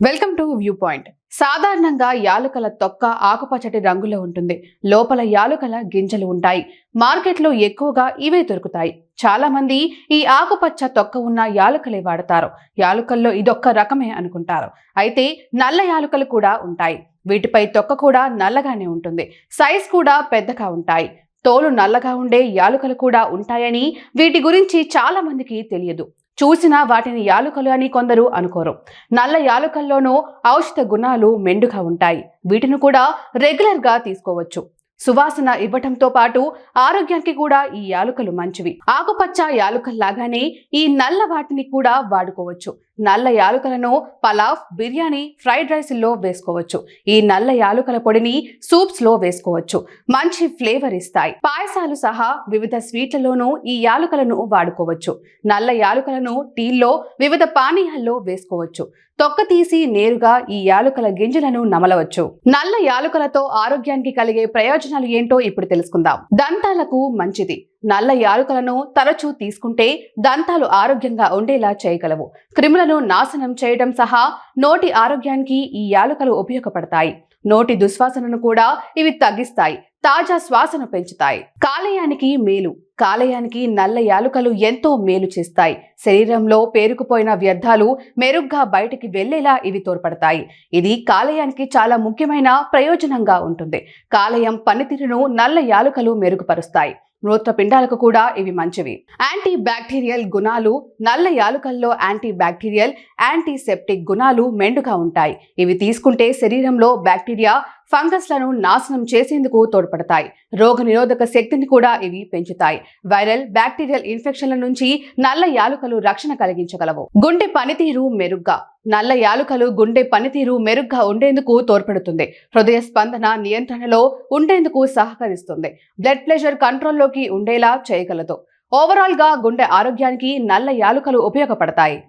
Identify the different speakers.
Speaker 1: Welcome to view point. సాధారణంగా యాలుకల తొక్క ఆకుపచ్చటి రంగులో ఉంటుంది. లోపల యాలుకల గింజలు ఉంటాయి. మార్కెట్లో ఎక్కువగా ఇవే దొరుకుతాయి. చాలా మంది ఈ ఆకుపచ్చ తొక్క ఉన్న యాలుకలే వాడతారు. యాలుకల్లో ఇదొక్క రకమే అనుకుంటారు. అయితే నల్ల యాలుకలు కూడా ఉంటాయి. వీటిపై తొక్క కూడా నల్లగానే ఉంటుంది. సైజ్ కూడా పెద్దగా ఉంటాయి. తోలు నల్లగా ఉండే యాలుకలు కూడా ఉంటాయని వీటి గురించి చాలా మందికి తెలియదు. చూసినా వాటిని యాలుకలు అని కొందరు అనుకోరు. నల్ల యాలుకల్లోనూ ఔషధ గుణాలు మెండుగా ఉంటాయి. వీటిని కూడా రెగ్యులర్ గా తీసుకోవచ్చు. సువాసన ఇవ్వటంతో పాటు ఆరోగ్యానికి కూడా ఈ యాలుకలు మంచివి. ఆకుపచ్చ యాలుకల్లాగానే ఈ నల్ల వాటిని కూడా వాడుకోవచ్చు. నల్ల యాలుకలను పలావ్, బిర్యానీ, ఫ్రైడ్ రైస్ లో వేసుకోవచ్చు. ఈ నల్ల యాలుకల పొడిని సూప్స్ లో వేసుకోవచ్చు. మంచి ఫ్లేవర్ ఇస్తాయి. పాయసాలు సహా వివిధ స్వీట్లలోనూ ఈ యాలుకలను వాడుకోవచ్చు. నల్ల యాలుకలను టీల్లో, వివిధ పానీయాల్లో వేసుకోవచ్చు. తొక్క తీసి నేరుగా ఈ యాలుకల గింజలను నమలవచ్చు. నల్ల యాలుకలతో ఆరోగ్యానికి కలిగే ప్రయోజనాలు ఏంటో ఇప్పుడు తెలుసుకుందాం. దంతాలకు మంచిది. నల్ల యాలుకలను తరచూ తీసుకుంటే దంతాలు ఆరోగ్యంగా ఉండేలా చేయగలవు. క్రిములను నాశనం చేయడం సహా నోటి ఆరోగ్యానికి ఈ యాలుకలు ఉపయోగపడతాయి. నోటి దుశ్వాసనను కూడా ఇవి తగ్గిస్తాయి. తాజా శ్వాసను పెంచుతాయి. కాలేయానికి మేలు. కాలేయానికి నల్ల యాలుకలు ఎంతో మేలు చేస్తాయి. శరీరంలో పేరుకుపోయిన వ్యర్థాలు మెరుగ్గా బయటికి వెళ్లేలా ఇవి తోడ్పడతాయి. ఇది కాలేయానికి చాలా ముఖ్యమైన ప్రయోజనంగా ఉంటుంది. కాలేయం పనితీరును నల్ల యాలుకలు మెరుగుపరుస్తాయి. మూత్రపిండాలకు కూడా ఇవి మంచివి. యాంటీ బ్యాక్టీరియల్ గుణాలు. నల్ల యాలుకల్లో యాంటీ బ్యాక్టీరియల్, యాంటీసెప్టిక్ గుణాలు మెండుగా ఉంటాయి. ఇవి తీసుకుంటే శరీరంలో బ్యాక్టీరియా, ఫంగస్లను నాశనం చేసేందుకు తోడ్పడతాయి. రోగనిరోధక శక్తిని కూడా ఇవి పెంచుతాయి. వైరల్, బ్యాక్టీరియల్ ఇన్ఫెక్షన్ల నుంచి నల్ల యాలుకలు రక్షణ కలిగించగలవు. గుండె పనితీరు మెరుగ్గా. నల్ల యాలుకలు గుండె పనితీరు మెరుగ్గా ఉండేందుకు తోడ్పడుతుంది. హృదయ స్పందన నియంత్రణలో ఉండేందుకు సహకరిస్తుంది. బ్లడ్ ప్రెషర్ కంట్రోల్లోకి ఉండేలా చేయగలదు. ఓవరాల్ గా గుండె ఆరోగ్యానికి నల్ల యాలుకలు ఉపయోగపడతాయి.